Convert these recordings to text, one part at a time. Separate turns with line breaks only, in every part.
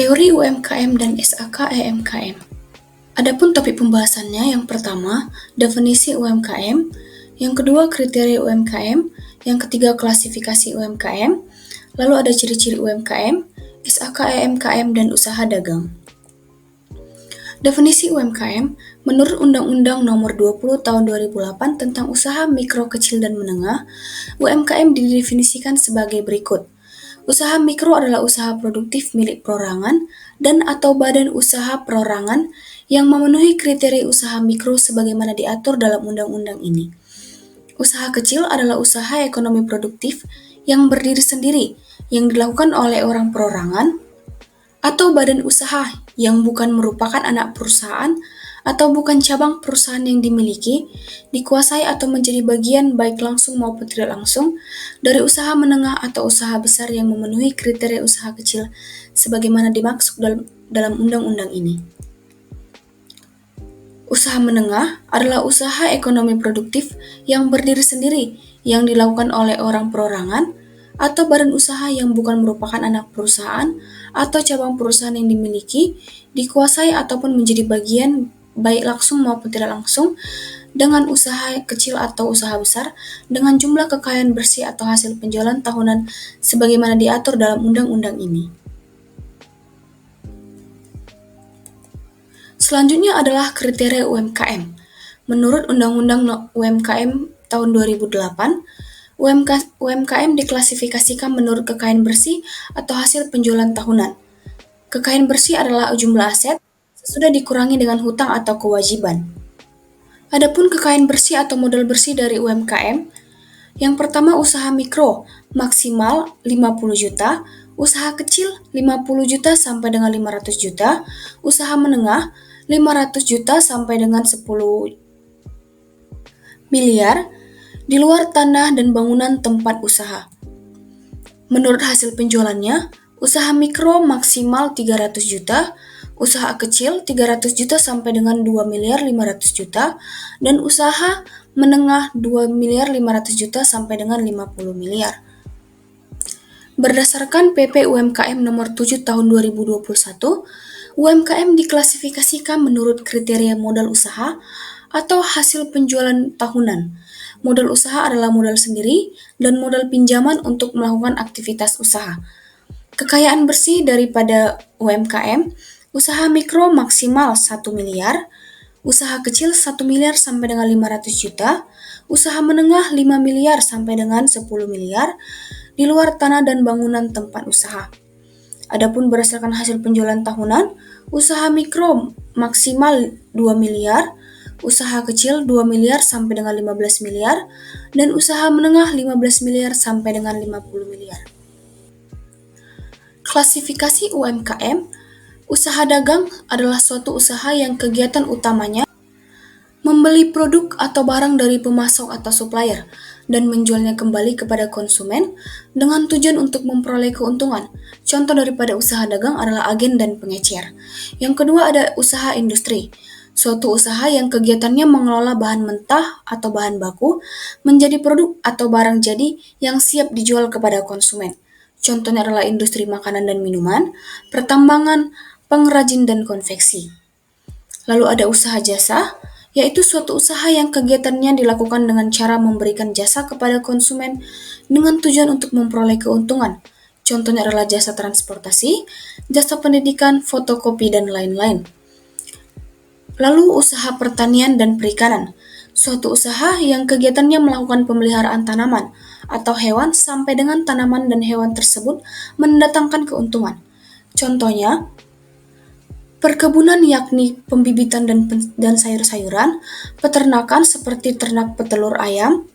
Teori UMKM dan SAK EMKM. Adapun topik pembahasannya, yang pertama, definisi UMKM, yang kedua, kriteria UMKM, yang ketiga, klasifikasi UMKM, lalu ada ciri-ciri UMKM, SAK EMKM, dan usaha dagang. Definisi UMKM, menurut Undang-Undang Nomor 20 Tahun 2008 tentang Usaha Mikro, Kecil, dan Menengah, UMKM didefinisikan sebagai berikut. Usaha mikro adalah usaha produktif milik perorangan dan atau badan usaha perorangan yang memenuhi kriteria usaha mikro sebagaimana diatur dalam undang-undang ini. Usaha kecil adalah usaha ekonomi produktif yang berdiri sendiri, yang dilakukan oleh orang perorangan atau badan usaha yang bukan merupakan anak perusahaan atau bukan cabang perusahaan yang dimiliki, dikuasai atau menjadi bagian baik langsung maupun tidak langsung dari usaha menengah atau usaha besar yang memenuhi kriteria usaha kecil sebagaimana dimaksud dalam undang-undang ini. Usaha menengah adalah usaha ekonomi produktif yang berdiri sendiri yang dilakukan oleh orang perorangan atau badan usaha yang bukan merupakan anak perusahaan atau cabang perusahaan yang dimiliki, dikuasai ataupun menjadi bagian baik langsung maupun tidak langsung dengan usaha kecil atau usaha besar dengan jumlah kekayaan bersih atau hasil penjualan tahunan sebagaimana diatur dalam undang-undang ini. Selanjutnya adalah kriteria UMKM. Menurut Undang-Undang UMKM tahun 2008, UMKM diklasifikasikan menurut kekayaan bersih atau hasil penjualan tahunan. Kekayaan bersih adalah jumlah aset sesudah dikurangi dengan hutang atau kewajiban. Adapun kekayaan bersih atau modal bersih dari UMKM, yang pertama usaha mikro maksimal 50 juta, usaha kecil 50 juta sampai dengan 500 juta, usaha menengah 500 juta sampai dengan 10 miliar, di luar tanah dan bangunan tempat usaha. Menurut hasil penjualannya, usaha mikro maksimal 300 juta, usaha kecil 300 juta sampai dengan 2 miliar 500 juta, dan usaha menengah 2 miliar 500 juta sampai dengan 50 miliar. Berdasarkan PP UMKM nomor 7 tahun 2021, UMKM diklasifikasikan menurut kriteria modal usaha atau hasil penjualan tahunan. Modal usaha adalah modal sendiri dan modal pinjaman untuk melakukan aktivitas usaha. Kekayaan bersih daripada UMKM, usaha mikro maksimal 1 miliar, usaha kecil 1 miliar sampai dengan 500 juta, usaha menengah 5 miliar sampai dengan 10 miliar, di luar tanah dan bangunan tempat usaha. Adapun berdasarkan hasil penjualan tahunan, usaha mikro maksimal 2 miliar, usaha kecil 2 miliar sampai dengan 15 miliar, dan usaha menengah 15 miliar sampai dengan 50 miliar. Klasifikasi UMKM, usaha dagang adalah suatu usaha yang kegiatan utamanya membeli produk atau barang dari pemasok atau supplier dan menjualnya kembali kepada konsumen dengan tujuan untuk memperoleh keuntungan. Contoh daripada usaha dagang adalah agen dan pengecer. Yang kedua ada usaha industri, suatu usaha yang kegiatannya mengelola bahan mentah atau bahan baku menjadi produk atau barang jadi yang siap dijual kepada konsumen. Contohnya adalah industri makanan dan minuman, pertambangan, pengrajin dan konveksi. Lalu ada usaha jasa, yaitu suatu usaha yang kegiatannya dilakukan dengan cara memberikan jasa kepada konsumen dengan tujuan untuk memperoleh keuntungan. Contohnya adalah jasa transportasi, jasa pendidikan, fotokopi, dan lain-lain. Lalu usaha pertanian dan perikanan, suatu usaha yang kegiatannya melakukan pemeliharaan tanaman atau hewan sampai dengan tanaman dan hewan tersebut mendatangkan keuntungan. Contohnya, perkebunan yakni pembibitan dan sayur-sayuran, peternakan seperti ternak petelur ayam,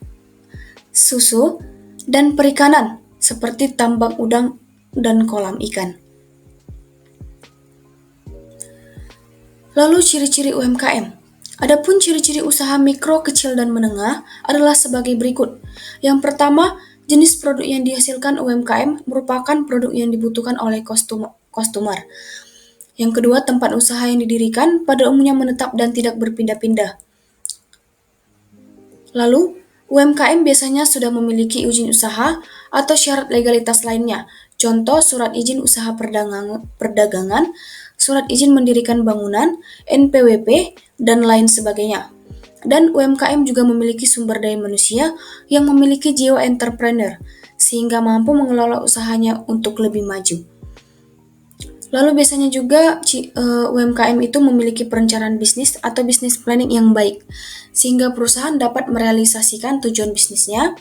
susu, dan perikanan seperti tambak udang dan kolam ikan. Lalu ciri-ciri UMKM. Adapun ciri-ciri usaha mikro, kecil, dan menengah adalah sebagai berikut. Yang pertama, jenis produk yang dihasilkan UMKM merupakan produk yang dibutuhkan oleh customer. Yang kedua, tempat usaha yang didirikan pada umumnya menetap dan tidak berpindah-pindah. Lalu, UMKM biasanya sudah memiliki izin usaha atau syarat legalitas lainnya. Contoh surat izin usaha perdagangan, surat izin mendirikan bangunan, NPWP, dan lain sebagainya. Dan UMKM juga memiliki sumber daya manusia yang memiliki jiwa entrepreneur, sehingga mampu mengelola usahanya untuk lebih maju. Lalu biasanya juga UMKM itu memiliki perencanaan bisnis atau business planning yang baik, sehingga perusahaan dapat merealisasikan tujuan bisnisnya,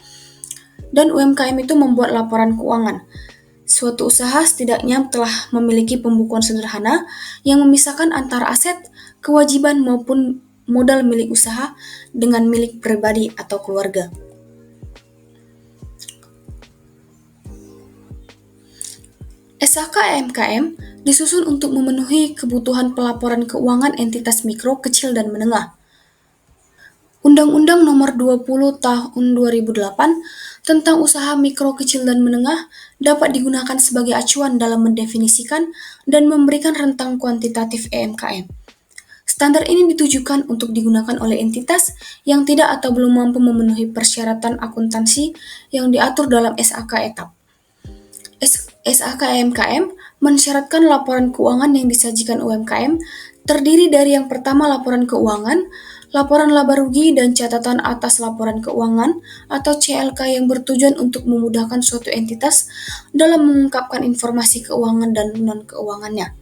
dan UMKM itu membuat laporan keuangan. Suatu usaha setidaknya telah memiliki pembukuan sederhana yang memisahkan antara aset, kewajiban maupun modal milik usaha dengan milik pribadi atau keluarga. SHK MKM disusun untuk memenuhi kebutuhan pelaporan keuangan entitas mikro, kecil, dan menengah. Undang-Undang Nomor 20 Tahun 2008 tentang usaha mikro, kecil, dan menengah dapat digunakan sebagai acuan dalam mendefinisikan dan memberikan rentang kuantitatif EMKM. Standar ini ditujukan untuk digunakan oleh entitas yang tidak atau belum mampu memenuhi persyaratan akuntansi yang diatur dalam SAK etap. SAK EMKM mensyaratkan laporan keuangan yang disajikan UMKM terdiri dari yang pertama laporan keuangan, laporan laba rugi, dan catatan atas laporan keuangan atau CLK yang bertujuan untuk memudahkan suatu entitas dalam mengungkapkan informasi keuangan dan non-keuangannya.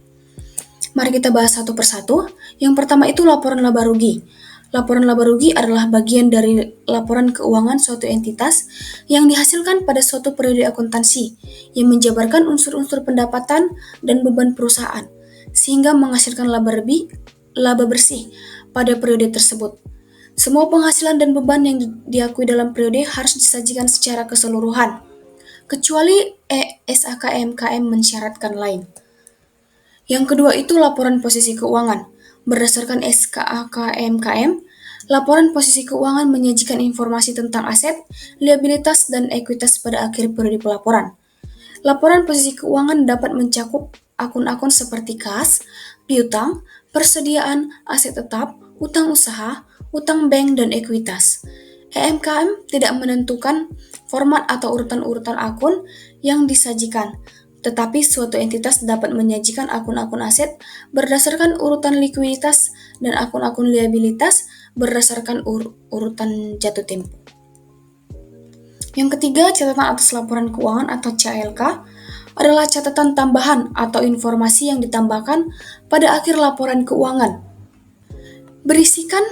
Mari kita bahas satu persatu. Yang pertama itu laporan laba rugi. Laporan laba rugi adalah bagian dari laporan keuangan suatu entitas yang dihasilkan pada suatu periode akuntansi yang menjabarkan unsur-unsur pendapatan dan beban perusahaan, sehingga menghasilkan laba bersih pada periode tersebut. Semua penghasilan dan beban yang diakui dalam periode harus disajikan secara keseluruhan, kecuali SAKMKM mensyaratkan lain. Yang kedua itu laporan posisi keuangan. Berdasarkan SKAKMKM, laporan posisi keuangan menyajikan informasi tentang aset, liabilitas, dan ekuitas pada akhir periode pelaporan. Laporan posisi keuangan dapat mencakup akun-akun seperti kas, piutang, persediaan, aset tetap, utang usaha, utang bank, dan ekuitas. EMKM tidak menentukan format atau urutan-urutan akun yang disajikan, tetapi suatu entitas dapat menyajikan akun-akun aset berdasarkan urutan likuiditas dan akun-akun liabilitas berdasarkan urutan jatuh tempo. Yang ketiga, catatan atas laporan keuangan atau CLK adalah catatan tambahan atau informasi yang ditambahkan pada akhir laporan keuangan. Berisikan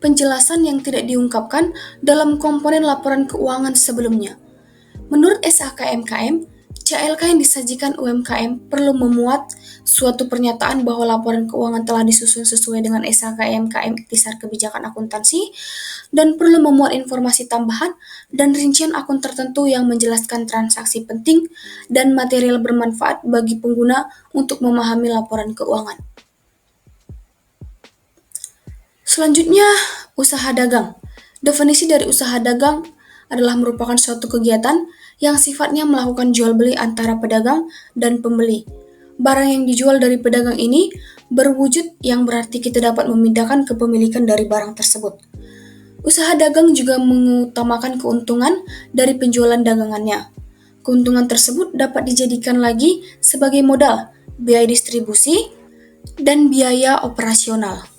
penjelasan yang tidak diungkapkan dalam komponen laporan keuangan sebelumnya. Menurut SAKMKM, CLK yang disajikan UMKM perlu memuat suatu pernyataan bahwa laporan keuangan telah disusun sesuai dengan SAKMKM Ikhtisar Kebijakan Akuntansi dan perlu memuat informasi tambahan dan rincian akun tertentu yang menjelaskan transaksi penting dan material bermanfaat bagi pengguna untuk memahami laporan keuangan. Selanjutnya, usaha dagang. Definisi dari usaha dagang adalah merupakan suatu kegiatan yang sifatnya melakukan jual beli antara pedagang dan pembeli. Barang yang dijual dari pedagang ini berwujud yang berarti kita dapat memindahkan kepemilikan dari barang tersebut. Usaha dagang juga mengutamakan keuntungan dari penjualan dagangannya. Keuntungan tersebut dapat dijadikan lagi sebagai modal, biaya distribusi, dan biaya operasional.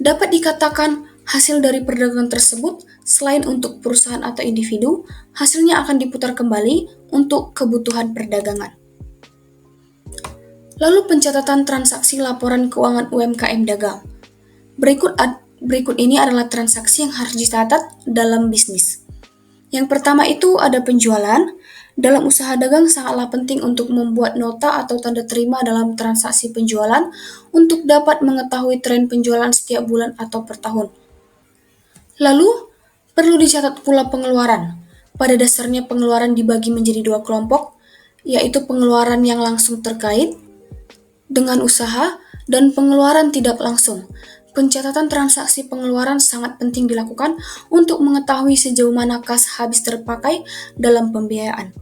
Dapat dikatakan hasil dari perdagangan tersebut, selain untuk perusahaan atau individu, hasilnya akan diputar kembali untuk kebutuhan perdagangan. Lalu pencatatan transaksi laporan keuangan UMKM dagang. Berikut ini adalah transaksi yang harus dicatat dalam bisnis. Yang pertama itu ada penjualan. Dalam usaha dagang sangatlah penting untuk membuat nota atau tanda terima dalam transaksi penjualan untuk dapat mengetahui tren penjualan setiap bulan atau per tahun. Lalu, perlu dicatat pula pengeluaran. Pada dasarnya pengeluaran dibagi menjadi dua kelompok, yaitu pengeluaran yang langsung terkait dengan usaha dan pengeluaran tidak langsung. Pencatatan transaksi pengeluaran sangat penting dilakukan untuk mengetahui sejauh mana kas habis terpakai dalam pembiayaan.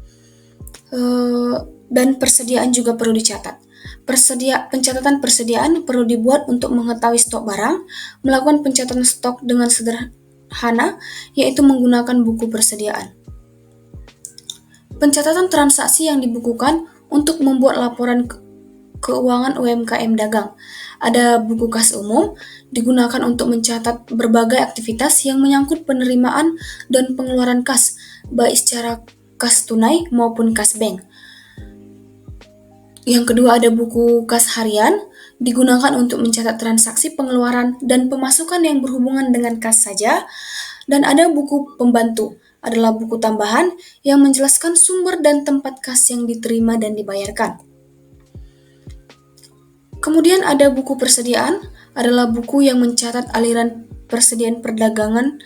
Dan persediaan juga perlu dicatat. Pencatatan persediaan perlu dibuat untuk mengetahui stok barang, melakukan pencatatan stok dengan sederhana, yaitu menggunakan buku persediaan. Pencatatan transaksi yang dibukukan untuk membuat laporan keuangan UMKM dagang. Ada buku kas umum, digunakan untuk mencatat berbagai aktivitas yang menyangkut penerimaan dan pengeluaran kas, baik secara kas tunai maupun kas bank. Yang kedua ada buku kas harian, digunakan untuk mencatat transaksi pengeluaran dan pemasukan yang berhubungan dengan kas saja. Dan ada buku pembantu, adalah buku tambahan yang menjelaskan sumber dan tempat kas yang diterima dan dibayarkan. Kemudian ada buku persediaan, adalah buku yang mencatat aliran persediaan perdagangan,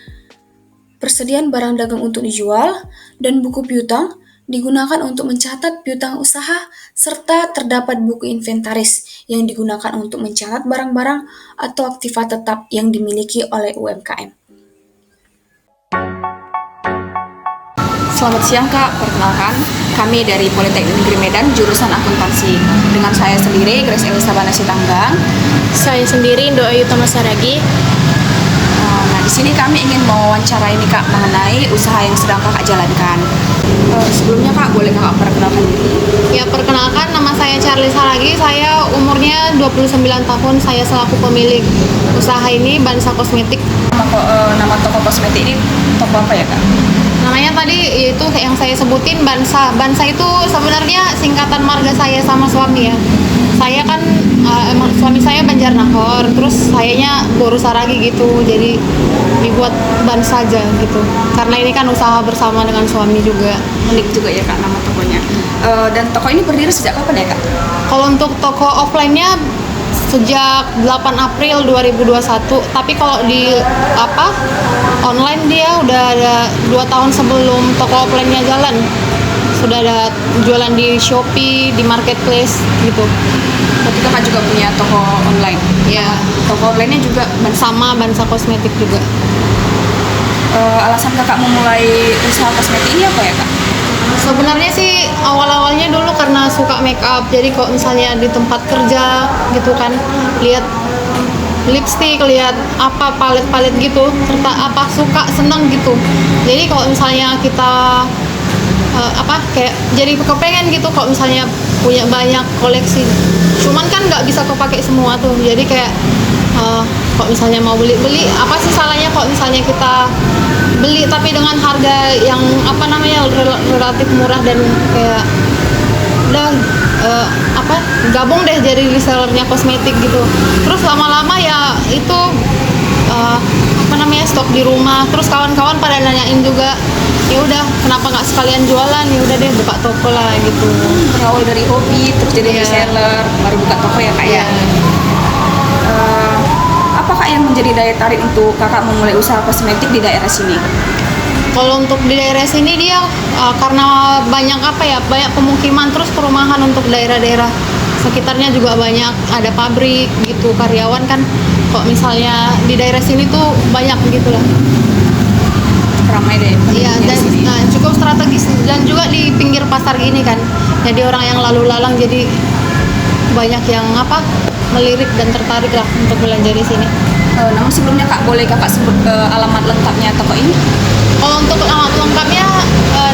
persediaan barang dagang untuk dijual, dan buku piutang digunakan untuk mencatat piutang usaha, serta terdapat buku inventaris yang digunakan untuk mencatat barang-barang atau aktiva tetap yang dimiliki oleh UMKM.
Selamat siang Kak, perkenalkan kami dari Politeknik Negeri Medan jurusan akuntansi. Dengan saya sendiri Grace Elisa Banasi Tanggang.
Saya sendiri Indo Ayu Tamasaragi.
Nah, di sini kami ingin mewawancarai nih Kak mengenai usaha yang sedang Kakak jalankan. Sebelumnya Kak, boleh Kakak perkenalkan diri?
Ya, perkenalkan nama saya Charlie Saragi. Saya umurnya 29 tahun. Saya selaku pemilik usaha ini Bansa Kosmetik.
Nama toko kosmetik ini toko apa ya Kak?
Namanya tadi itu yang saya sebutin Bansa. Bansa itu sebenarnya singkatan marga saya sama suami ya. Saya kan emang suami saya Banjarnegara, terus sayanya Boru Saragi gitu. Jadi dibuat Bansa aja gitu. Karena ini kan usaha bersama dengan suami juga.
Unik juga ya Kak nama tokonya. Dan toko ini berdiri sejak kapan ya Kak?
Kalau untuk toko offline-nya sejak 8 April 2021, tapi kalau di online dia udah ada 2 tahun sebelum toko offline-nya jalan. Sudah ada jualan di Shopee, di marketplace gitu.
Berarti Kakak juga punya toko online?
Ya,
Toko online-nya juga
sama Bansa Kosmetik juga.
Alasan Kakak memulai usaha kosmetik ini apa ya Kak?
Sebenarnya sih awal-awalnya dulu karena suka make up. Jadi kalau misalnya di tempat kerja gitu kan, lihat lipstick, lihat apa palet-palet gitu, serta apa suka seneng gitu. Jadi kalau misalnya kita kayak jadi kepengen gitu kalau misalnya punya banyak koleksi. Cuman kan nggak bisa kepake semua tuh. Jadi kayak kalau misalnya mau beli apa sih salahnya kalau misalnya kita beli tapi dengan harga yang relatif murah dan kayak udah gabung deh jadi resellernya kosmetik gitu. Terus lama-lama ya itu stok di rumah. Terus kawan-kawan pada nanyain juga, ya udah kenapa nggak sekalian jualan, ya udah deh buka toko lah gitu.
Berawal dari hobi terus jadi reseller baru buka toko ya Kak ya. Apa Kak yang menjadi daya tarik untuk Kakak memulai usaha kosmetik di daerah sini?
Kalau untuk di daerah sini dia karena banyak banyak pemukiman, terus perumahan untuk daerah-daerah sekitarnya juga banyak, ada pabrik gitu, karyawan kan. Kok misalnya di daerah sini tuh banyak gitulah.
Ramai deh.
Iya, dan cukup strategis dan juga di pinggir pasar gini kan. Jadi orang yang lalu lalang jadi banyak yang melirik dan tertarik lah untuk belanja di sini.
Namun sebelumnya Kak, boleh Kakak sebut alamat lengkapnya toko ini?
Kalau untuk alamat lengkapnya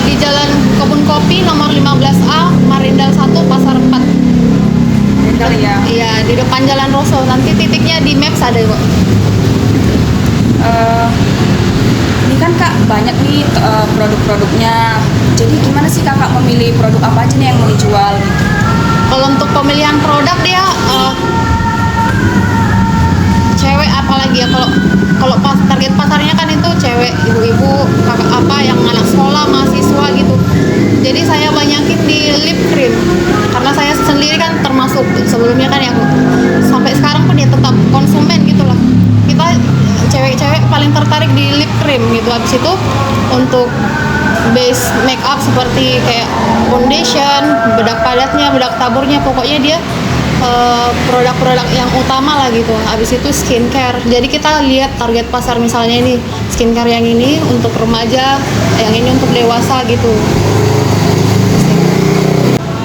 di Jalan Kebun Kopi nomor 15A, Marindal 1, Pasar 4.
Marindal ya?
Iya, di depan Jalan Roso. Nanti titiknya di Maps ada kok.
Ini kan Kak banyak nih produk-produknya. Jadi gimana sih Kakak memilih produk apa aja nih yang mau dijual gitu?
Kalau untuk pemilihan produk dia cewek apalagi ya, kalau target pasarnya kan itu cewek, ibu-ibu, yang anak sekolah, mahasiswa gitu. Jadi saya banyakin di lip cream karena saya sendiri kan termasuk sebelumnya kan yang sampai sekarang pun ya tetap konsumen gitulah. Kita cewek-cewek paling tertarik di lip cream gitu. Habis itu untuk base make up seperti kayak foundation, bedak padatnya, bedak taburnya, pokoknya dia produk-produk yang utama lah gitu. Habis itu skincare. Jadi kita lihat target pasar, misalnya ini skincare yang ini untuk remaja, yang ini untuk dewasa gitu.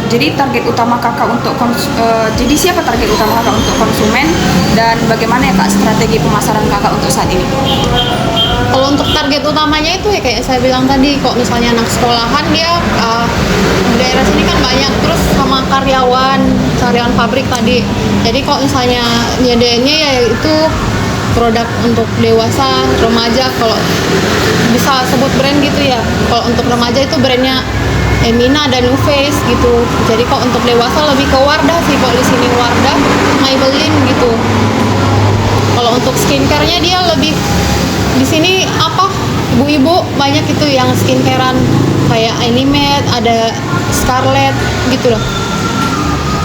Jadi target utama Kakak untuk jadi siapa target utama Kakak untuk konsumen dan bagaimana ya Kak strategi pemasaran Kakak untuk saat ini?
Kalau untuk target utamanya itu ya kayak saya bilang tadi, kok misalnya anak sekolahan dia di daerah sini kan banyak, terus sama karyawan pabrik tadi. Jadi kok misalnya nyediainnya ya itu produk untuk dewasa, remaja, kalau bisa sebut brand gitu ya. Kalau untuk remaja itu brandnya Emina dan New Face gitu. Jadi kok untuk dewasa lebih ke Wardah sih, kok di sini Wardah, Maybelline gitu. Kalau untuk skincare-nya dia lebih di sini ibu-ibu banyak itu yang skincarean kayak Animate, ada Scarlett gitu loh.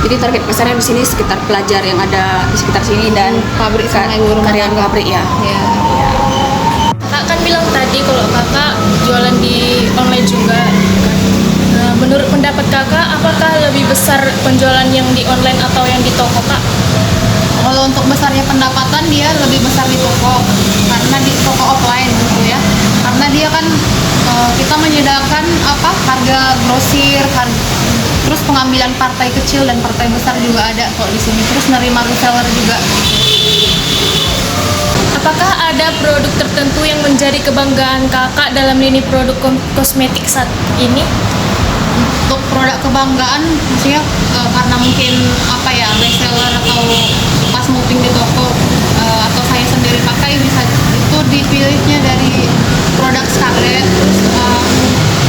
Jadi target pasarnya di sini sekitar pelajar yang ada di sekitar sini dan
Pabrik sama ibu rumah
karyawan
tangga.
pabrik ya.
Ya.
Kakak kan bilang tadi kalau kakak jualan di online juga. Nah, menurut pendapat kakak, apakah lebih besar penjualan yang di online atau yang di toko, Kak?
Kalau untuk besarnya pendapatan dia lebih besar di toko, karena di toko offline gitu ya. Karena dia kan kita menyediakan harga grosir, terus pengambilan partai kecil dan partai besar juga ada kok di sini. Terus nerima reseller juga.
Apakah ada produk tertentu yang menjadi kebanggaan kakak dalam lini produk kosmetik saat ini?
Untuk produk kebanggaan maksudnya karena mungkin bestseller atau pas moving di toko atau saya sendiri pakai, bisa itu dipilihnya dari produk Scarlett, terus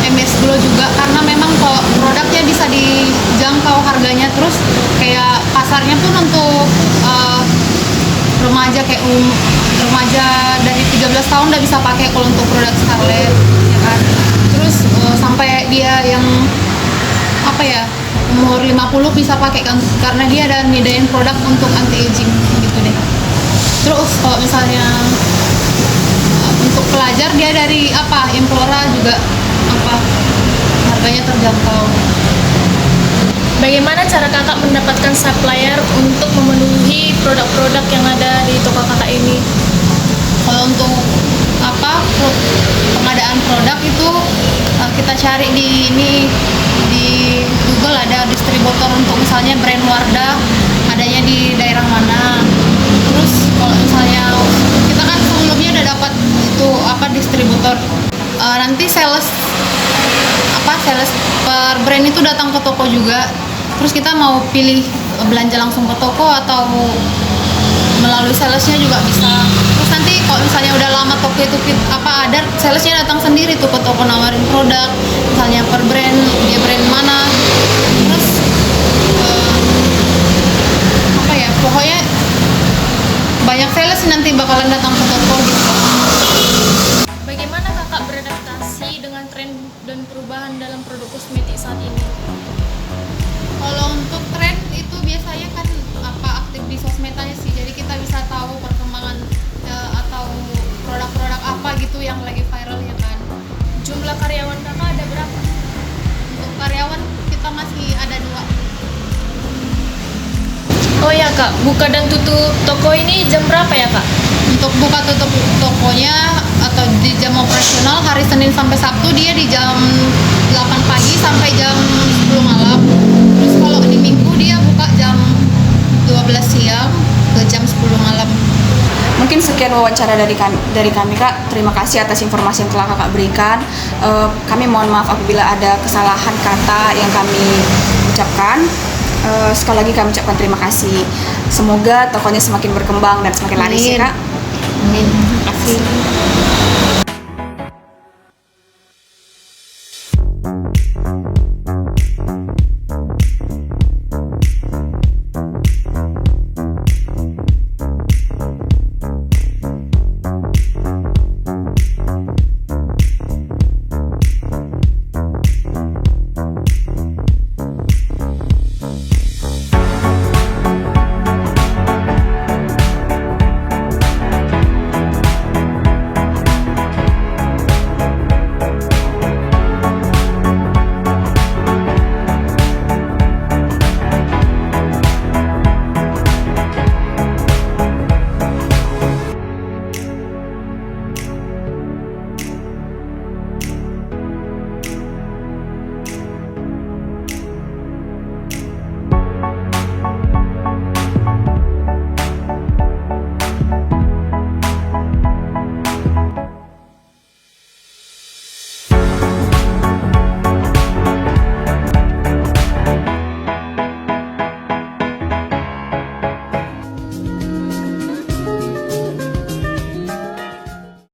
MS Glow juga, karena memang kok produknya bisa dijangkau harganya, terus kayak pasarnya pun untuk remaja kayak remaja dari 13 tahun udah bisa pakai kalau untuk produk Scarlett ya kan. Terus sampai dia yang umur 50 bisa pakai kan, karena dia ada nyediain produk untuk anti aging gitu deh. Terus kalau misalnya untuk pelajar dia dari Implora juga harganya terjangkau.
Bagaimana cara kakak mendapatkan supplier untuk memenuhi produk-produk yang ada di toko kakak ini?
Kalau untuk pengadaan produk itu kita cari di Google, ada distributor untuk misalnya brand Wardah adanya di daerah mana. Terus kalau misalnya kita kan sebelumnya udah dapat itu distributor, nanti sales per brand itu datang ke toko juga. Terus kita mau pilih belanja langsung ke toko atau melalui salesnya juga bisa. Terus nanti kalau misalnya udah lama toko itu ada, salesnya datang sendiri tuh ke toko nawarin produk, misalnya per brand, dia brand mana. Terus pokoknya banyak sales nanti bakalan datang ke toko gitu.
Bagaimana kakak beradaptasi dengan tren dan perubahan dalam produk kosmetik saat ini?
Kalau untuk tren itu biasanya kan aktif di sosmed aja sih, jadi kita bisa tahu perkembangan atau produk-produk apa gitu yang lagi viral ya kan.
Jumlah karyawan kakak ada berapa?
Untuk karyawan kita masih ada 2.
Oh ya kak, buka dan tutup toko ini jam berapa ya kak?
Untuk buka tutup tokonya atau di jam operasional hari Senin sampai Sabtu dia di jam 8 pagi sampai jam 10 malam. Terus kalau di Minggu dia buka jam 12 siang ke jam 10 malam.
Mungkin sekian wawancara dari kami Kak. Terima kasih atas informasi yang telah Kakak berikan. Kami mohon maaf apabila ada kesalahan kata yang kami ucapkan. Sekali lagi kami ucapkan terima kasih. Semoga tokonya semakin berkembang dan semakin laris ya Kak.
Amin. Terima kasih.